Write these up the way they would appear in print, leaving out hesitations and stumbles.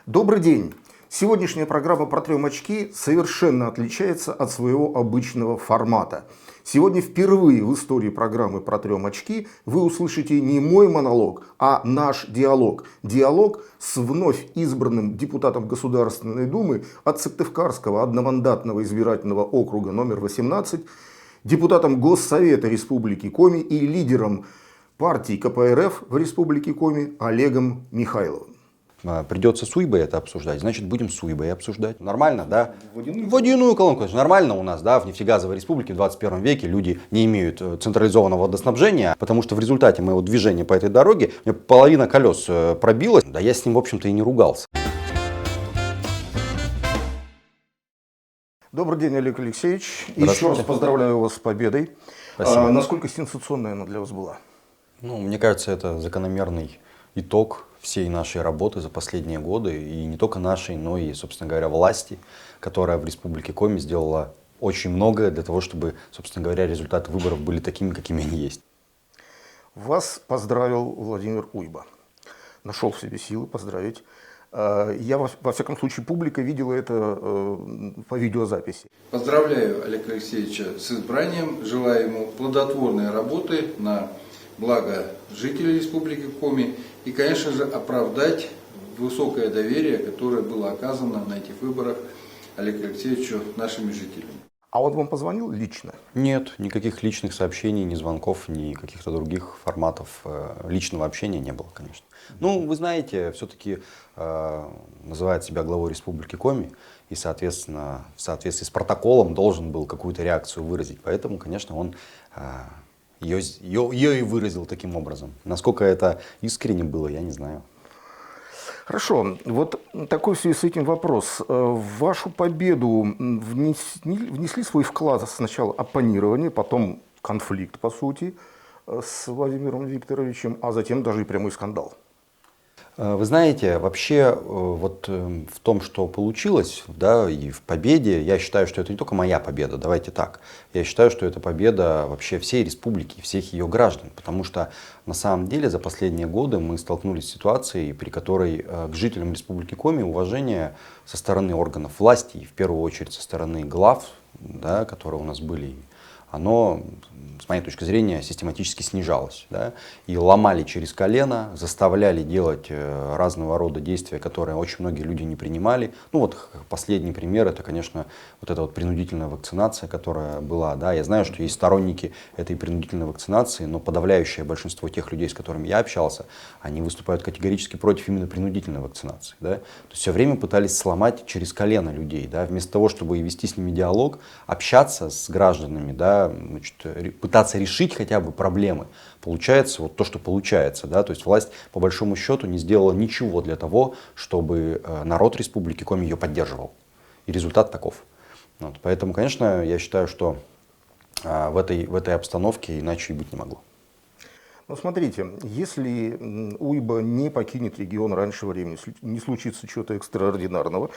Добрый день! Сегодняшняя программа «Протрем очки» совершенно отличается от своего обычного формата. Сегодня впервые в истории программы «Протрем очки» вы услышите не мой монолог, а наш диалог. Диалог с вновь избранным депутатом Государственной Думы от Сыктывкарского одномандатного избирательного округа номер 18, депутатом Госсовета Республики Коми и лидером партии КПРФ в Республике Коми Олегом Михайловым. Придется с Уйбой это обсуждать, значит будем с Уйбой обсуждать. Нормально, да? Водяную колонку. Это же нормально у нас, да, в нефтегазовой республике в 21 веке люди не имеют централизованного водоснабжения, потому что в результате моего движения по этой дороге у меня половина колес пробилась, да я с ним, в общем-то, и не ругался. Добрый день, Олег Алексеевич. Еще раз поздравляю вас с победой. Спасибо. Насколько сенсационная она для вас была? Ну, мне кажется, это закономерный итог всей нашей работы за последние годы, и не только нашей, но и, собственно говоря, власти, которая в Республике Коми сделала очень многое для того, чтобы, собственно говоря, результаты выборов были такими, какими они есть. Вас поздравил Владимир Уйба. Нашел в себе силы поздравить. Я, во всяком случае, публика видела это по видеозаписи. Поздравляю Олега Алексеевича с избранием, желаю ему плодотворной работы на благо жителей Республики Коми и, конечно же, оправдать высокое доверие, которое было оказано на этих выборах Олегу Алексеевичу нашими жителями. А он вам позвонил лично? Нет, никаких личных сообщений, ни звонков, ни каких-то других форматов личного общения не было, конечно. Ну, вы знаете, все-таки называет себя главой Республики Коми и, соответственно, в соответствии с протоколом должен был какую-то реакцию выразить. Поэтому, конечно, он ее и выразил таким образом. Насколько это искренне было, я не знаю. Хорошо, вот такой в связи с этим вопрос. В вашу победу внесли свой вклад сначала оппонирование, потом конфликт, по сути, с Владимиром Викторовичем, а затем даже и прямой скандал. Вы знаете, вообще вот в том, что получилось, да, и в победе, я считаю, что это не только моя победа, давайте так. Я считаю, что это победа вообще всей республики, всех ее граждан, потому что на самом деле за последние годы мы столкнулись с ситуацией, при которой к жителям Республики Коми уважение со стороны органов власти, и в первую очередь со стороны глав, да, которые у нас были, оно, с моей точки зрения, систематически снижалось. Да? И ломали через колено, заставляли делать разного рода действия, которые очень многие люди не принимали. Ну вот последний пример, это, конечно, вот эта вот принудительная вакцинация, которая была. Да? Я знаю, что есть сторонники этой принудительной вакцинации, но подавляющее большинство тех людей, с которыми я общался, они выступают категорически против именно принудительной вакцинации. Да? То есть все время пытались сломать через колено людей. Да? Вместо того, чтобы вести с ними диалог, общаться с гражданами, да, значит, пытаться решить хотя бы проблемы. Получается вот то, что получается. Да? То есть власть, по большому счету, не сделала ничего для того, чтобы народ Республики Коми ее поддерживал. И результат таков. Вот. Поэтому, конечно, я считаю, что в этой обстановке иначе и быть не могло. Ну, смотрите, если Уйба не покинет регион раньше времени, не случится чего-то экстраординарного,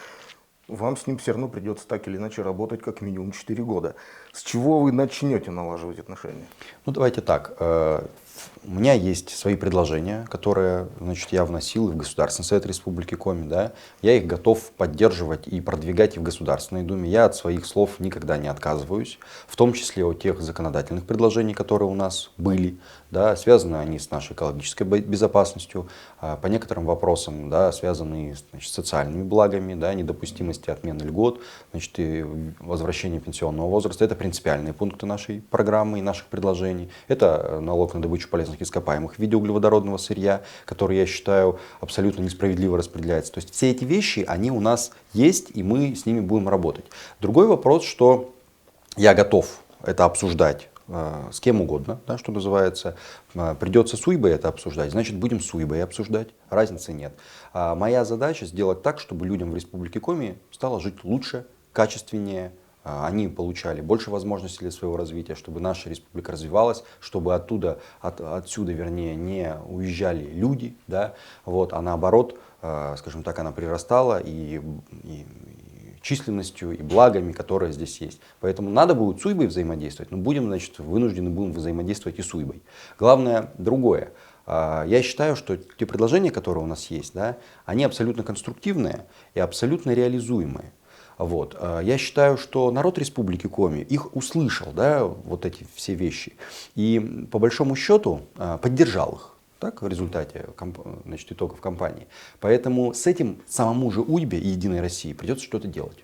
вам с ним все равно придется так или иначе работать как минимум 4 года. С чего вы начнете налаживать отношения? Ну, давайте так. У меня есть свои предложения, которые, значит, я вносил и в Государственный совет Республики Коми. Да? Я их готов поддерживать и продвигать и в Государственной Думе. Я от своих слов никогда не отказываюсь, в том числе от тех законодательных предложений, которые у нас были. Да? Связаны они с нашей экологической безопасностью, по некоторым вопросам, да, связаны, значит, с социальными благами, да, недопустимости отмены льгот, значит, и возвращение пенсионного возраста. Это принципиальные пункты нашей программы и наших предложений. Это налог на добычу полезных ископаемых в виде углеводородного сырья, который, я считаю, абсолютно несправедливо распределяется. То есть все эти вещи, они у нас есть, и мы с ними будем работать. Другой вопрос, что я готов это обсуждать с кем угодно, да, что называется. Придется с Уйбой это обсуждать, значит будем с Уйбой обсуждать. Разницы нет. Моя задача сделать так, чтобы людям в Республике Коми стало жить лучше, качественнее. Они получали больше возможностей для своего развития, чтобы наша республика развивалась, чтобы отсюда вернее, не уезжали люди, да, вот, а наоборот, скажем так, она прирастала и численностью и благами, которые здесь есть. Поэтому надо будет с Уйбой взаимодействовать, но будем, значит, вынуждены будем взаимодействовать и с Уйбой. Главное другое. Я считаю, что те предложения, которые у нас есть, да, они абсолютно конструктивные и абсолютно реализуемые. Вот. Я считаю, что народ Республики Коми их услышал, да, вот эти все вещи, и по большому счету поддержал их. Так, в результате значит, итогов кампании. Поэтому с этим самому же УЙБе и Единой России придется что-то делать.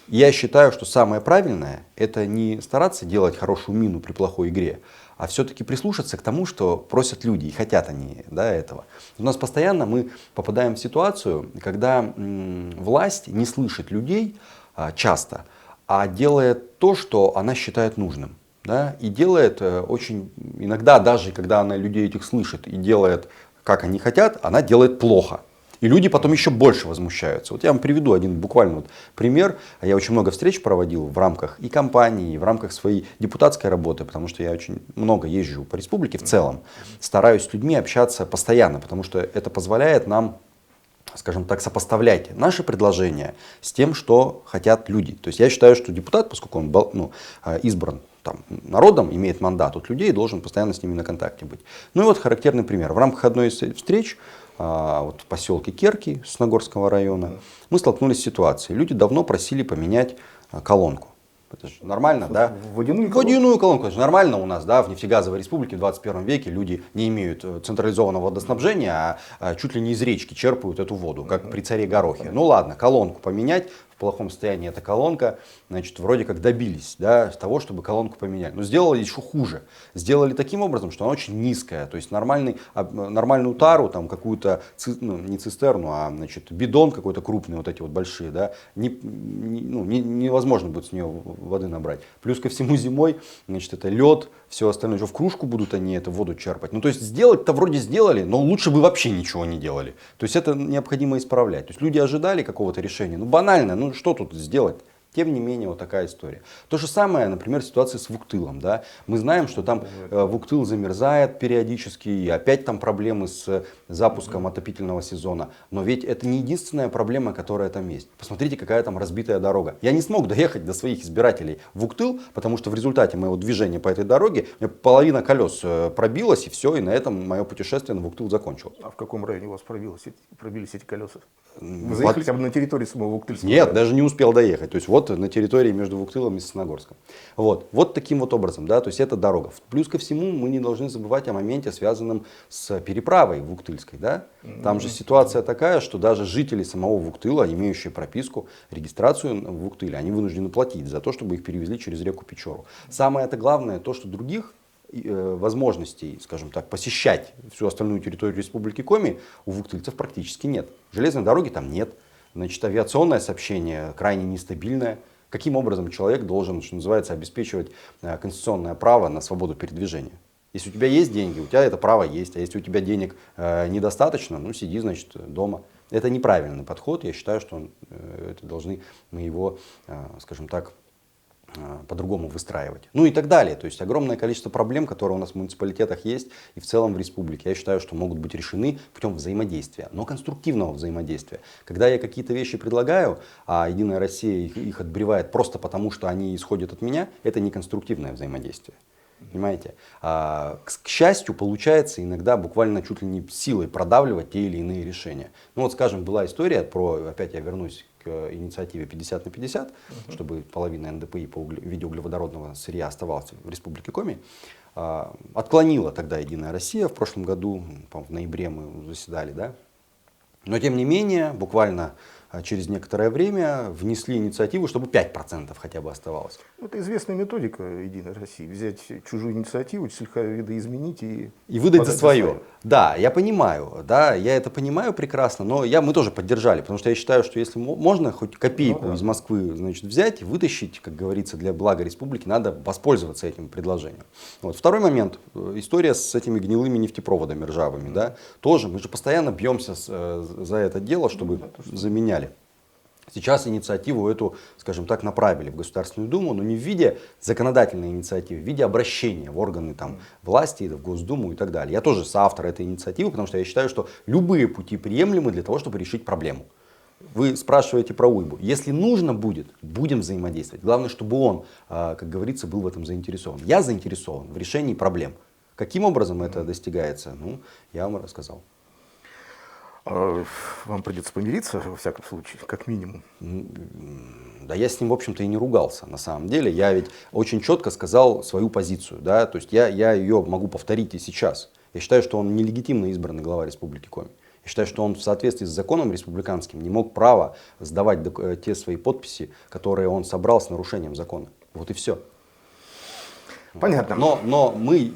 Я считаю, что самое правильное — это не стараться делать хорошую мину при плохой игре, а все-таки прислушаться к тому, что просят люди, и хотят они, да, этого. У нас постоянно мы попадаем в ситуацию, когда власть не слышит людей часто, а делает то, что она считает нужным. Да, и делает очень, иногда даже когда она людей этих слышит и делает, как они хотят, она делает плохо. И люди потом еще больше возмущаются. Вот я вам приведу один буквально вот пример. Я очень много встреч проводил в рамках и кампании, и в рамках своей депутатской работы, потому что я очень много езжу по республике в целом. Стараюсь с людьми общаться постоянно, потому что это позволяет нам, скажем так, сопоставлять наши предложения с тем, что хотят люди. То есть я считаю, что депутат, поскольку он был избран там, народом, имеет мандат от людей, должен постоянно с ними на контакте быть. Ну и вот характерный пример. В рамках одной из встреч вот в поселке Керки Сногорского района мы столкнулись с ситуацией. Люди давно просили поменять колонку. Это же нормально, да? Водяную колонку. Это же нормально у нас, да, в нефтегазовой республике в 21 веке люди не имеют централизованного водоснабжения, а чуть ли не из речки черпают эту воду, как при царе Горохе. Ну ладно, колонку поменять. В плохом состоянии эта колонка, значит, вроде как добились, да, того, чтобы колонку поменяли. Но сделали еще хуже. Сделали таким образом, что она очень низкая. То есть нормальную тару, там какую-то, ну, не цистерну, а значит, бидон какой-то крупный, вот эти вот большие, да, невозможно будет с нее воды набрать. Плюс ко всему зимой, значит, это лед, все остальное, еще в кружку будут они эту воду черпать. Ну, то есть сделать-то вроде сделали, но лучше бы вообще ничего не делали. То есть это необходимо исправлять. То есть люди ожидали какого-то решения, ну банально, ну что тут сделать? Тем не менее, вот такая история. То же самое, например, ситуация с Вуктылом. Да? Мы знаем, что там Вуктыл замерзает периодически, и опять там проблемы с запуском отопительного сезона. Но ведь это не единственная проблема, которая там есть. Посмотрите, какая там разбитая дорога. Я не смог доехать до своих избирателей в Вуктыл, потому что в результате моего движения по этой дороге половина колес пробилась, и все, и на этом мое путешествие на Вуктыл закончилось. А в каком районе у вас пробились эти колеса? Вы заехали хотя бы на территории самого Вуктыльского? Нет, даже не успел доехать. То есть вот на территории между Вуктылом и Сосногорском. Вот таким вот образом, да, то есть это дорога. Плюс ко всему мы не должны забывать о моменте, связанном с переправой Вуктыльской, да. Там же ситуация такая, что даже жители самого Вуктыла, имеющие прописку, регистрацию в Вуктыле, они вынуждены платить за то, чтобы их перевезли через реку Печору. Самое это главное, то, что других возможностей, скажем так, посещать всю остальную территорию Республики Коми у вуктыльцев практически нет. Железной дороги там нет. Значит, авиационное сообщение крайне нестабильное. Каким образом человек должен, что называется, обеспечивать конституционное право на свободу передвижения? Если у тебя есть деньги, у тебя это право есть. А если у тебя денег недостаточно, ну сиди, значит, дома. Это неправильный подход. Я считаю, что это должны мы его, скажем так, по-другому выстраивать. Ну и так далее. То есть огромное количество проблем, которые у нас в муниципалитетах есть и в целом в республике, я считаю, что могут быть решены путем взаимодействия, но конструктивного взаимодействия. Когда я какие-то вещи предлагаю, а Единая Россия их отбревает просто потому, что они исходят от меня, это не конструктивное взаимодействие. Понимаете? К счастью, получается иногда буквально чуть ли не силой продавливать те или иные решения. Ну вот, скажем, была история опять я вернусь к инициативе 50 на 50, чтобы половина НДПИ по виде углеводородного сырья оставалась в Республике Коми. Отклонила тогда Единая Россия в прошлом году, в ноябре мы заседали, да. Но тем не менее, буквально через некоторое время внесли инициативу, чтобы 5% хотя бы оставалось. Это известная методика Единой России. Взять чужую инициативу, видоизменить и выдать за свое. Да, я понимаю, да, я это понимаю прекрасно, но мы тоже поддержали, потому что я считаю, что если можно хоть копейку из Москвы, значит, взять и вытащить, как говорится, для блага республики, надо воспользоваться этим предложением. Вот. Второй момент, история с этими гнилыми нефтепроводами ржавыми, да, тоже мы же постоянно бьемся за это дело, чтобы заменяли. Сейчас инициативу эту, скажем так, направили в Государственную Думу, но не в виде законодательной инициативы, в виде обращения в органы там, власти, в Госдуму и так далее. Я тоже соавтор этой инициативы, потому что я считаю, что любые пути приемлемы для того, чтобы решить проблему. Вы спрашиваете про УЙБу. Если нужно будет, будем взаимодействовать. Главное, чтобы он, как говорится, был в этом заинтересован. Я заинтересован в решении проблем. Каким образом это достигается, ну, я вам рассказал. Вам придется помириться, во всяком случае, как минимум. Да я с ним, в общем-то, и не ругался, на самом деле. Я ведь очень четко сказал свою позицию, да, то есть я ее могу повторить и сейчас. Я считаю, что он нелегитимно избранный глава Республики Коми. Я считаю, что он в соответствии с законом республиканским не мог права сдавать те свои подписи, которые он собрал с нарушением закона. Вот и все. Понятно. Но мы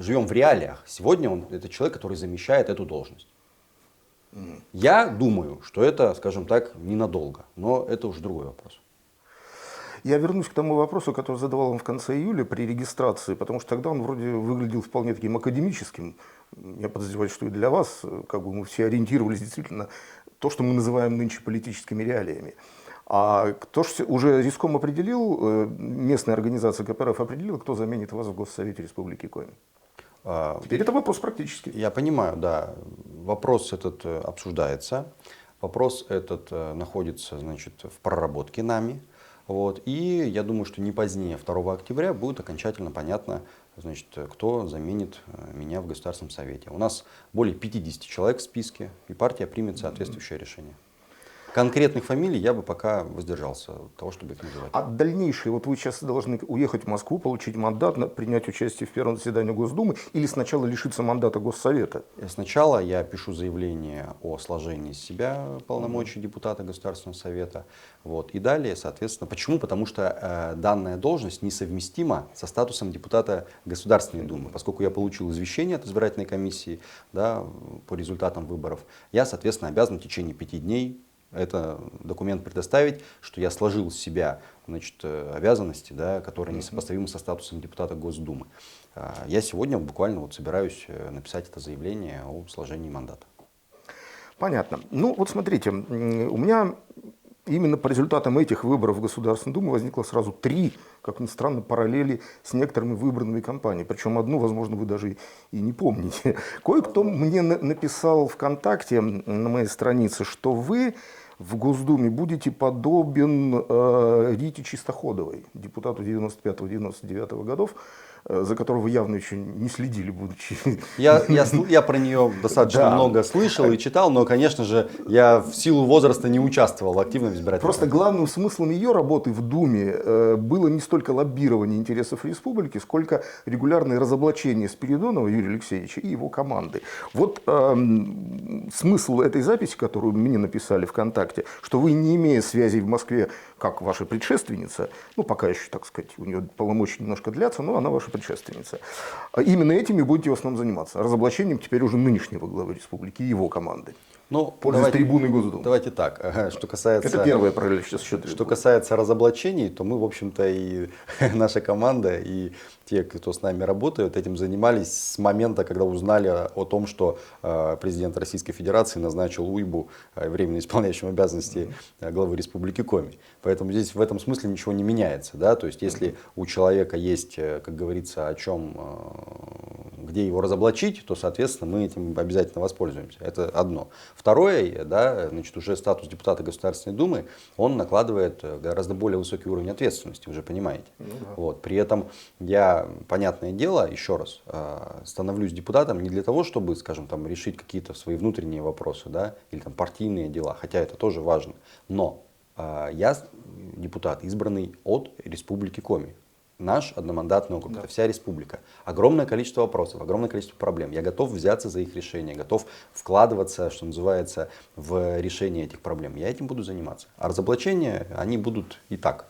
живем в реалиях. Сегодня он это человек, который замещает эту должность. Я думаю, что это, скажем так, ненадолго, но это уже другой вопрос. Я вернусь к тому вопросу, который задавал вам в конце июля при регистрации, потому что тогда он вроде выглядел вполне таким академическим. Я подозреваю, что и для вас, как бы мы все ориентировались действительно то, что мы называем нынче политическими реалиями. А кто ж уже риском определил, местная организация КПРФ определила, кто заменит вас в Госсовете Республики Коми? Теперь это вопрос практически. Я понимаю, да. Вопрос этот обсуждается. Вопрос этот находится, значит, в проработке нами. Вот. И я думаю, что не позднее 2 октября будет окончательно понятно, значит, кто заменит меня в Государственном Совете. У нас более 50 человек в списке, и партия примет соответствующее решение. Конкретных фамилий я бы пока воздержался от того, чтобы их называть. А дальнейшие, вот вы сейчас должны уехать в Москву, получить мандат, принять участие в первом заседании Госдумы или сначала лишиться мандата Госсовета? Сначала я пишу заявление о сложении из себя полномочий депутата Государственного Совета. Вот. И далее, соответственно, почему? Потому что данная должность несовместима со статусом депутата Государственной Думы. Поскольку я получил извещение от избирательной комиссии, да, по результатам выборов, я, соответственно, обязан в течение 5 дней это документ предоставить, что я сложил с себя, значит, обязанности, да, которые несопоставимы со статусом депутата Госдумы. Я сегодня буквально вот собираюсь написать это заявление о сложении мандата. Понятно. Ну вот смотрите, у меня именно по результатам этих выборов в Государственную Думу возникло сразу 3, как ни странно, параллели с некоторыми выбранными кампаниями. Причем одну, возможно, вы даже и не помните. Кое-кто мне написал ВКонтакте на моей странице, что вы в Госдуме будете подобен Рите Чистоходовой, депутату 95-99 годов, за которого вы явно еще не следили, будучи... Я про нее достаточно много слышал и читал, но, конечно же, я в силу возраста не участвовал активно в избирательной Просто главным смыслом ее работы в Думе было не столько лоббирование интересов республики, сколько регулярное разоблачение Спиридонова Юрия Алексеевича и его команды. Вот смысл этой записи, которую мне написали ВКонтакте, что вы, не имея связей в Москве, как ваша предшественница, ну пока еще, так сказать, у нее полномочия немножко длятся, но она ваша предшественница. Именно этими будете в основном заниматься. Разоблачением теперь уже нынешнего главы республики и его команды. Ну, пользуясь трибуной Госдумы. Давайте так. Что касается, это первая параллель, сейчас еще 3. Что касается разоблачений, то мы, в общем-то, и наша команда, и те, кто с нами работают, этим занимались с момента, когда узнали о том, что президент Российской Федерации назначил Уйбу временно исполняющим обязанности главы Республики Коми. Поэтому здесь в этом смысле ничего не меняется. Да? То есть, если у человека есть, как говорится, о чем, где его разоблачить, то, соответственно, мы этим обязательно воспользуемся. Это одно. Второе, да, значит, уже статус депутата Государственной Думы, он накладывает гораздо более высокий уровень ответственности, вы же понимаете. Ну, да. Вот. При этом я, понятное дело, еще раз, становлюсь депутатом не для того, чтобы, скажем, там, решить какие-то свои внутренние вопросы, да, или там, партийные дела, хотя это тоже важно. Но я депутат, избранный от Республики Коми. Наш одномандатный округ, это вся республика. Огромное количество вопросов, огромное количество проблем. Я готов взяться за их решение, готов вкладываться, что называется, в решение этих проблем. Я этим буду заниматься. А разоблачения, они будут и так.